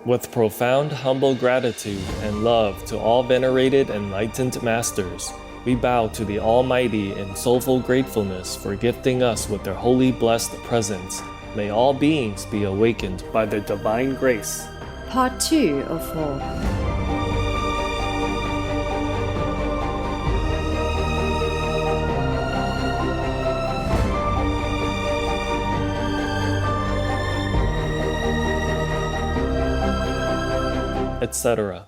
With profound humble gratitude and love to all venerated enlightened masters, we bow to the Almighty in soulful gratefulness for gifting us with their holy blessed presence. May all beings be awakened by their divine grace. Part 2 of 4. Etc.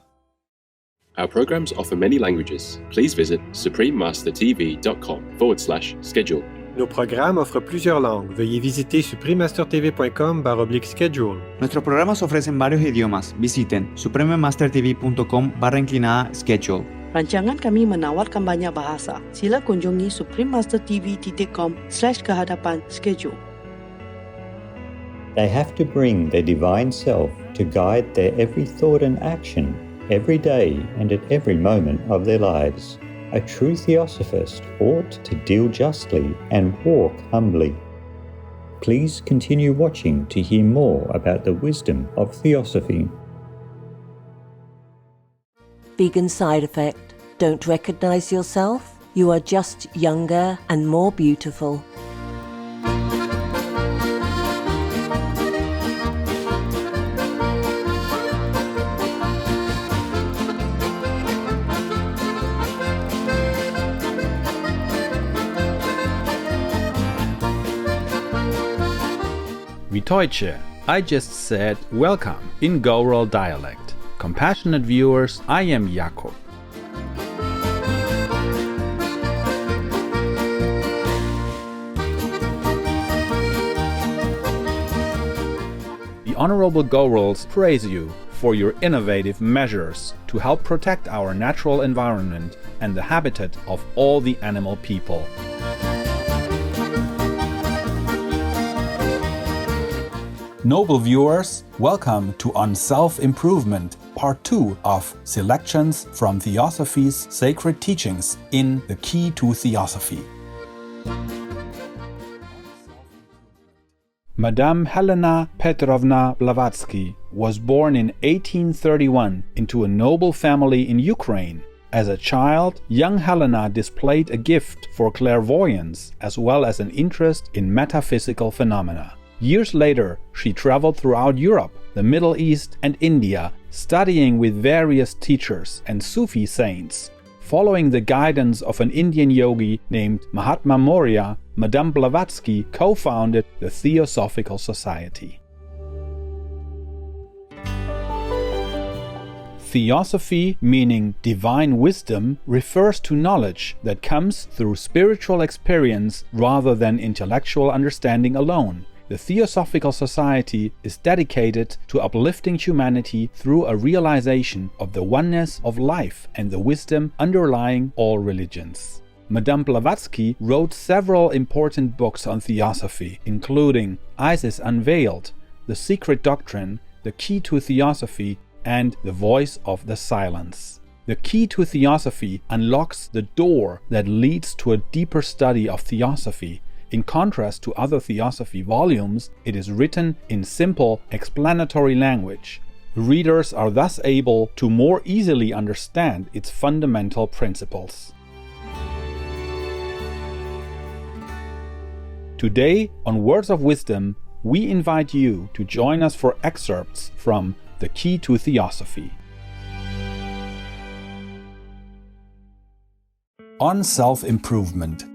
Our programs offer many languages. Please visit suprememastertv.com/schedule. Nos programmes offrent plusieurs langues. Veuillez visiter suprememastertv.com/schedule. Nuestros programas ofrecen varios idiomas. Visiten suprememastertv.com/schedule. Rancangan kami menawarkan banyak bahasa. Sila kunjungi suprememastertv.com/kehadapan schedule. They have to bring their divine self to guide their every thought and action, every day and at every moment of their lives. A true theosophist ought to deal justly and walk humbly. Please continue watching to hear more about the wisdom of Theosophy. Vegan side effect. Don't recognize yourself? You are just younger and more beautiful. Witajcie. I just said welcome in Gowral dialect. Compassionate viewers, I am Jakob. The Honorable Gowrals praise you for your innovative measures to help protect our natural environment and the habitat of all the animal people. Noble viewers, welcome to On Self-Improvement, Part 2 of Selections from Theosophy's Sacred Teachings in The Key to Theosophy. Madame Helena Petrovna Blavatsky was born in 1831 into a noble family in Ukraine. As a child, young Helena displayed a gift for clairvoyance as well as an interest in metaphysical phenomena. Years later, she traveled throughout Europe, the Middle East, and India, studying with various teachers and Sufi saints. Following the guidance of an Indian yogi named Mahatma Maurya, Madame Blavatsky co-founded the Theosophical Society. Theosophy, meaning divine wisdom, refers to knowledge that comes through spiritual experience rather than intellectual understanding alone. The Theosophical Society is dedicated to uplifting humanity through a realization of the oneness of life and the wisdom underlying all religions. Madame Blavatsky wrote several important books on Theosophy, including Isis Unveiled, The Secret Doctrine, The Key to Theosophy, and The Voice of the Silence. The Key to Theosophy unlocks the door that leads to a deeper study of Theosophy. In contrast to other Theosophy volumes, it is written in simple, explanatory language. Readers are thus able to more easily understand its fundamental principles. Today, on Words of Wisdom, we invite you to join us for excerpts from The Key to Theosophy. On self-improvement.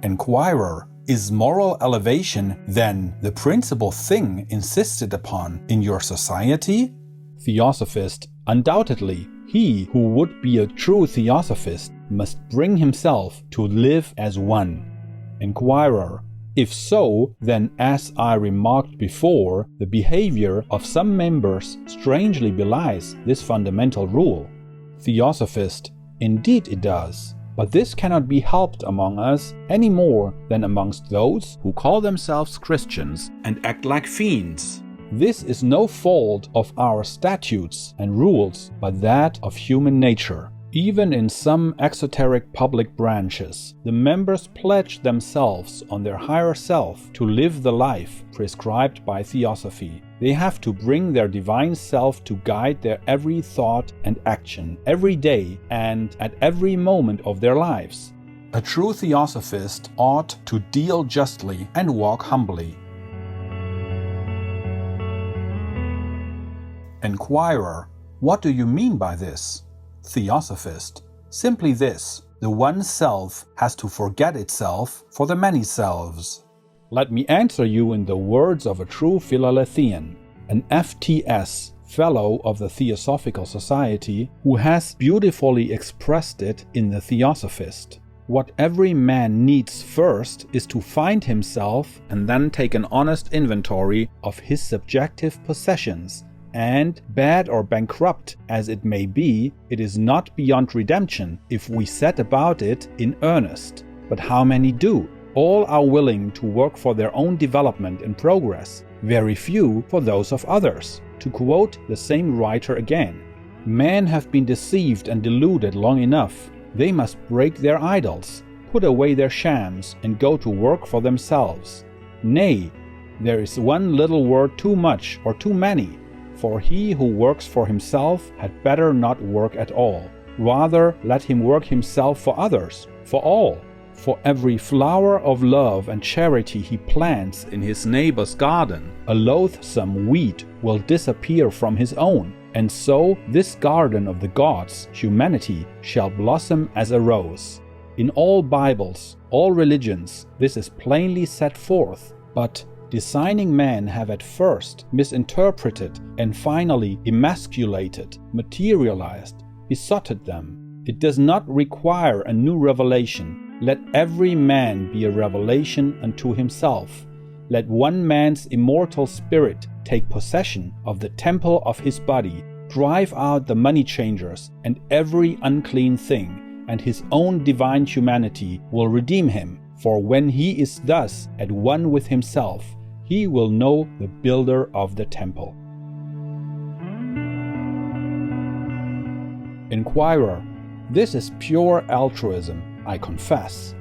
Enquirer, is moral elevation then the principal thing insisted upon in your society? Theosophist, undoubtedly, he who would be a true theosophist must bring himself to live as one. Enquirer, if so, then as I remarked before, the behavior of some members strangely belies this fundamental rule. Theosophist, indeed it does. But this cannot be helped among us any more than amongst those who call themselves Christians and act like fiends. This is no fault of our statutes and rules, but that of human nature. Even in some exoteric public branches, the members pledge themselves on their higher self to live the life prescribed by Theosophy. They have to bring their divine self to guide their every thought and action, every day and at every moment of their lives. A true Theosophist ought to deal justly and walk humbly. Enquirer: what do you mean by this? Theosophist: simply this: the one self has to forget itself for the many selves. Let me answer you in the words of a true Philalethian, an FTS, Fellow of the Theosophical Society, who has beautifully expressed it in the Theosophist. What every man needs first is to find himself and then take an honest inventory of his subjective possessions, and, bad or bankrupt as it may be, it is not beyond redemption if we set about it in earnest. But how many do? All are willing to work for their own development and progress, very few for those of others. To quote the same writer again, "Men have been deceived and deluded long enough. They must break their idols, put away their shams, and go to work for themselves. Nay, there is one little word too much or too many. For he who works for himself had better not work at all. Rather, let him work himself for others, for all. For every flower of love and charity he plants in his neighbor's garden, a loathsome weed will disappear from his own, and so this garden of the gods, humanity, shall blossom as a rose." In all Bibles, all religions, this is plainly set forth, but designing men have at first misinterpreted and finally emasculated, materialized, besotted them. It does not require a new revelation. Let every man be a revelation unto himself. Let one man's immortal spirit take possession of the temple of his body, drive out the money changers and every unclean thing, and his own divine humanity will redeem him. For when he is thus at one with himself, he will know the builder of the temple. Enquirer: this is pure altruism, I confess.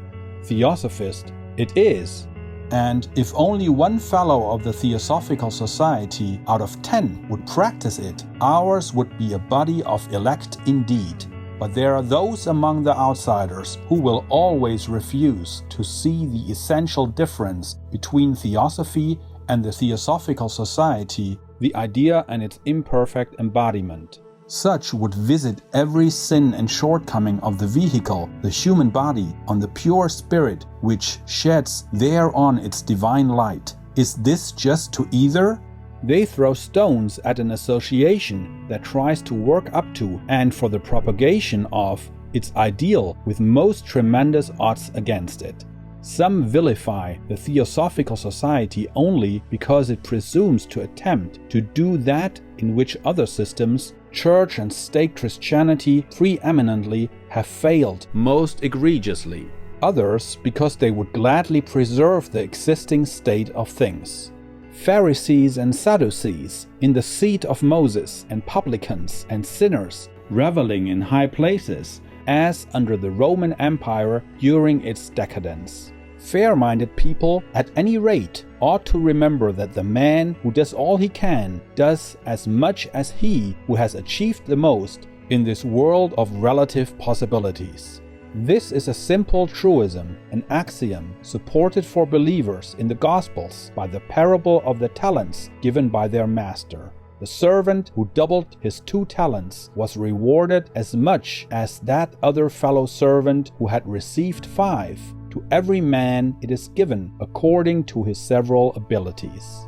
Theosophist: it is. And if only one fellow of the Theosophical Society out of 10 would practice it, ours would be a body of elect indeed. But there are those among the outsiders who will always refuse to see the essential difference between Theosophy and the Theosophical Society, the idea and its imperfect embodiment. Such would visit every sin and shortcoming of the vehicle, the human body, on the pure spirit which sheds thereon its divine light. Is this just to either? They throw stones at an association that tries to work up to and for the propagation of its ideal with most tremendous odds against it. Some vilify the Theosophical Society only because it presumes to attempt to do that in which other systems, Church and State Christianity preeminently, have failed most egregiously. Others because they would gladly preserve the existing state of things. Pharisees and Sadducees in the seat of Moses, and publicans and sinners reveling in high places, as under the Roman Empire during its decadence. Fair-minded people, at any rate, ought to remember that the man who does all he can does as much as he who has achieved the most in this world of relative possibilities. This is a simple truism, an axiom supported for believers in the Gospels by the parable of the talents given by their master. The servant who doubled his 2 talents was rewarded as much as that other fellow servant who had received 5. To every man it is given according to his several abilities.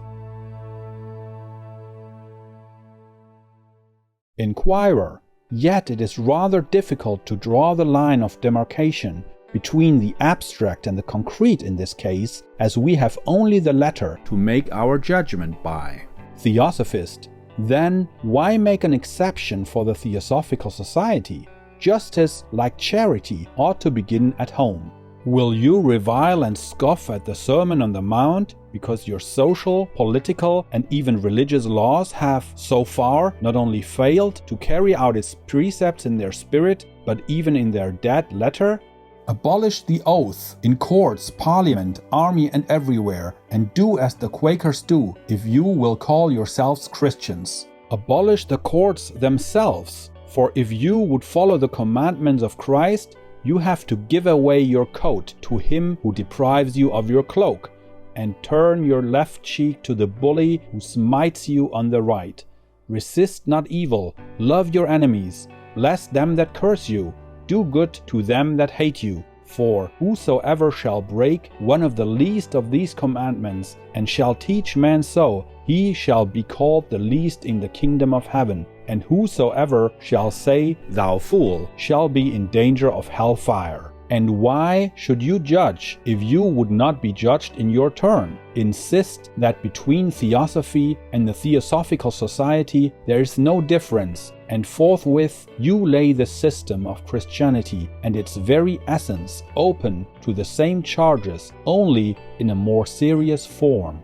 Enquirer: yet it is rather difficult to draw the line of demarcation between the abstract and the concrete in this case, as we have only the latter to make our judgment by. Theosophist: then why make an exception for the Theosophical Society? Justice, like charity, ought to begin at home. Will you revile and scoff at the Sermon on the Mount because your social, political, and even religious laws have so far not only failed to carry out its precepts in their spirit, but even in their dead letter? Abolish the oath in courts, parliament, army, and everywhere, and do as the Quakers do if you will call yourselves Christians. Abolish the courts themselves, for if you would follow the commandments of Christ, you have to give away your coat to him who deprives you of your cloak, and turn your left cheek to the bully who smites you on the right. Resist not evil, love your enemies, bless them that curse you, do good to them that hate you. For whosoever shall break one of the least of these commandments, and shall teach men so, he shall be called the least in the kingdom of heaven. And whosoever shall say, Thou fool, shall be in danger of hell fire. And why should you judge if you would not be judged in your turn? Insist that between Theosophy and the Theosophical Society there is no difference, and forthwith you lay the system of Christianity and its very essence open to the same charges, only in a more serious form.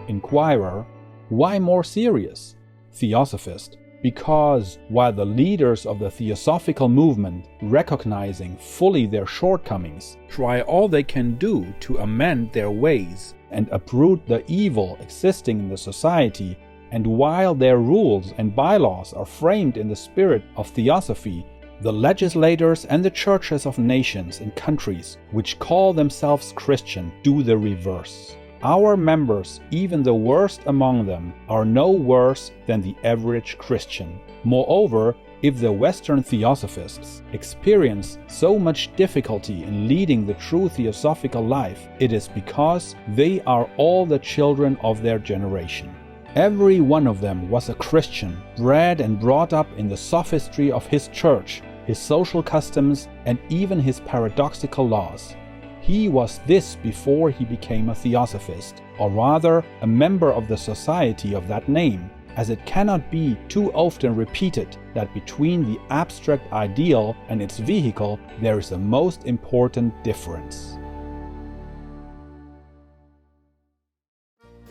Inquirer: why more serious? Theosophist: because while the leaders of the Theosophical movement, recognizing fully their shortcomings, try all they can do to amend their ways and uproot the evil existing in the society, and while their rules and bylaws are framed in the spirit of Theosophy, the legislators and the churches of nations and countries which call themselves Christian do the reverse. Our members, even the worst among them, are no worse than the average Christian. Moreover, if the Western Theosophists experience so much difficulty in leading the true theosophical life, it is because they are all the children of their generation. Every one of them was a Christian, bred and brought up in the sophistry of his church, his social customs, and even his paradoxical laws. He was this before he became a Theosophist, or rather a member of the society of that name, as it cannot be too often repeated that between the abstract ideal and its vehicle there is a most important difference.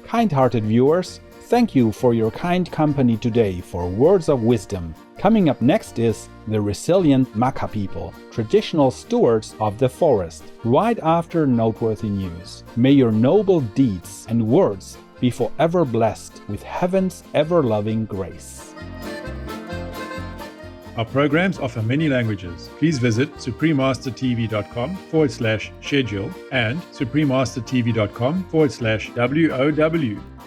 Kind-hearted viewers, thank you for your kind company today for Words of Wisdom. Coming up next is the resilient Maka people, traditional stewards of the forest, right after noteworthy news. May your noble deeds and words be forever blessed with heaven's ever-loving grace. Our programs offer many languages. Please visit suprememastertv.com/schedule and suprememastertv.com/WOW.